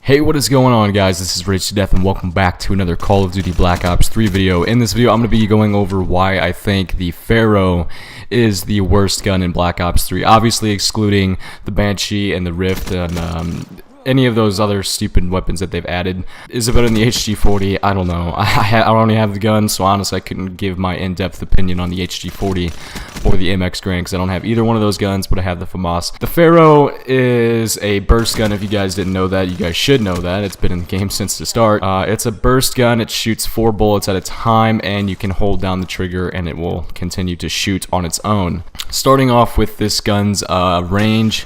Hey, what is going on, guys? This is Rage to Death and welcome back to another Call of Duty Black Ops 3 video. In this video, I'm going to be going over why I think the PHARO is the worst gun in Black Ops 3. Obviously excluding the Banshee and the Rift and any of those other stupid weapons that they've added. Is it better than the HG40? I don't know. I only have the gun, so honestly I couldn't give my in-depth opinion on the HG40 or the MX Grand because I don't have either one of those guns, but I have the FAMAS. The PHARO is a burst gun. If you guys didn't know that, you guys should know that. It's been in the game since the start. It's a burst gun. It shoots 4 bullets at a time, and you can hold down the trigger and it will continue to shoot on its own. Starting off with this gun's range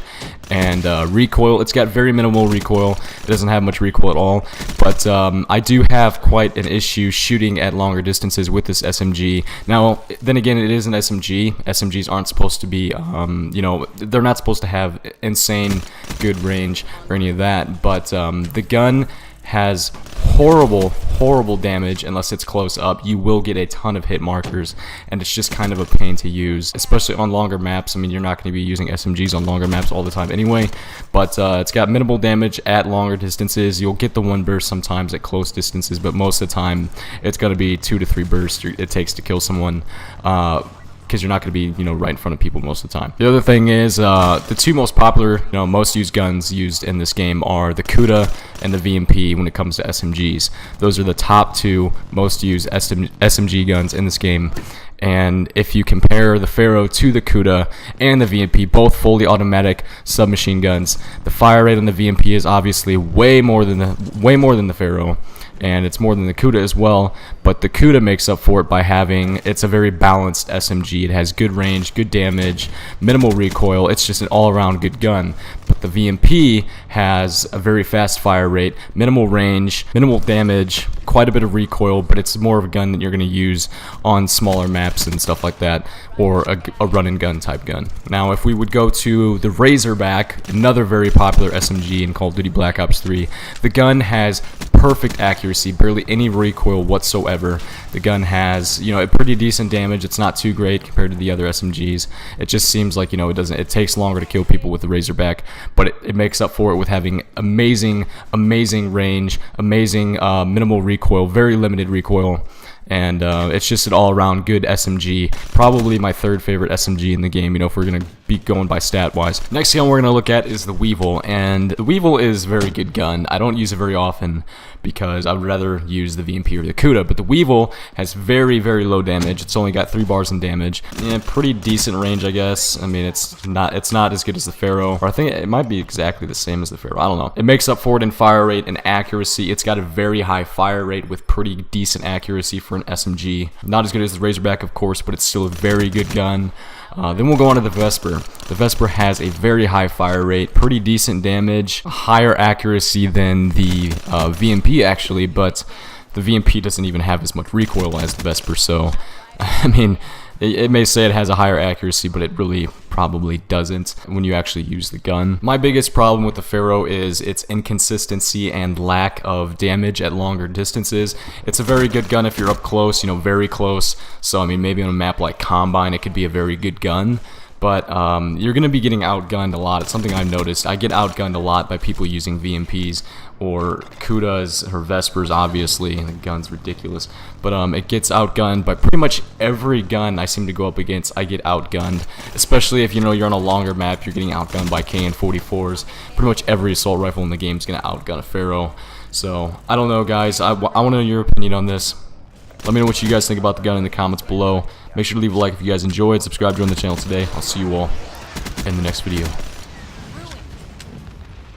and recoil, it's got very minimal recoil. It doesn't have much recoil at all, but I do have quite an issue shooting at longer distances with this SMG. Now, then again, it is an SMG. SMGs aren't supposed to be, you know, they're not supposed to have insane good range or any of that, but the gun has horrible damage unless it's close up. You will get a ton of hit markers, and it's just kind of a pain to use, especially on longer maps. I mean, you're not going to be using SMGs on longer maps all the time anyway, but it's got minimal damage at longer distances. You'll get the 1 burst sometimes at close distances, but most of the time it's going to be 2 to 3 bursts it takes to kill someone, because you're not going to be, you know, right in front of people most of the time. The other thing is, the two most popular, you know, most used guns used in this game are the CUDA and the VMP when it comes to SMGs. Those are the top 2 most used SMG guns in this game. And if you compare the PHARO to the CUDA and the VMP, both fully automatic submachine guns, the fire rate on the VMP is obviously way more than the PHARO, and it's more than the CUDA as well, but the CUDA makes up for it by having, it's a very balanced SMG. It has good range, good damage, minimal recoil. It's just an all-around good gun. But the VMP has a very fast fire rate, minimal range, minimal damage, quite a bit of recoil, but it's more of a gun that you're going to use on smaller maps and stuff like that, or a run-and-gun type gun. Now, if we would go to the Razorback, another very popular SMG in Call of Duty Black Ops 3, the gun has perfect accuracy, barely any recoil whatsoever. The gun has, you know, a pretty decent damage. It's not too great compared to the other SMGs. It just seems like, you know, it takes longer to kill people with the Razorback, but it makes up for it with having amazing range, amazing minimal recoil, very limited recoil. And it's just an all-around good SMG. Probably my 3rd favorite SMG in the game, you know, if we're going to be going by stat-wise. Next gun we're going to look at is the Weevil. And the Weevil is a very good gun. I don't use it very often because I would rather use the VMP or the CUDA. But the Weevil has very low damage. It's only got 3 bars in damage. Yeah, pretty decent range, I guess. I mean, it's not as good as the PHARO. Or I think it might be exactly the same as the PHARO. I don't know. It makes up for it in fire rate and accuracy. It's got a very high fire rate with pretty decent accuracy for an SMG. Not as good as the Razorback, of course, but it's still a very good gun. Then we'll go on to the Vesper. The Vesper has a very high fire rate, pretty decent damage, higher accuracy than the VMP actually, but the VMP doesn't even have as much recoil as the Vesper, so I mean, it may say it has a higher accuracy, but it really probably doesn't when you actually use the gun. My biggest problem with the PHARO is its inconsistency and lack of damage at longer distances. It's a very good gun if you're up close, you know, very close. So I mean, maybe on a map like Combine, it could be a very good gun. But you're going to be getting outgunned a lot. It's something I've noticed. I get outgunned a lot by people using VMPs or CUDAs or Vespers, obviously. The gun's ridiculous. But it gets outgunned by pretty much every gun I seem to go up against. I get outgunned. Especially if, you know, you're on a longer map, you're getting outgunned by KN-44s. Pretty much every assault rifle in the game is going to outgun a PHARO. So, I don't know, guys. I want to know your opinion on this. Let me know what you guys think about the gun in the comments below. Make sure to leave a like if you guys enjoyed. Subscribe, join the channel today. I'll see you all in the next video.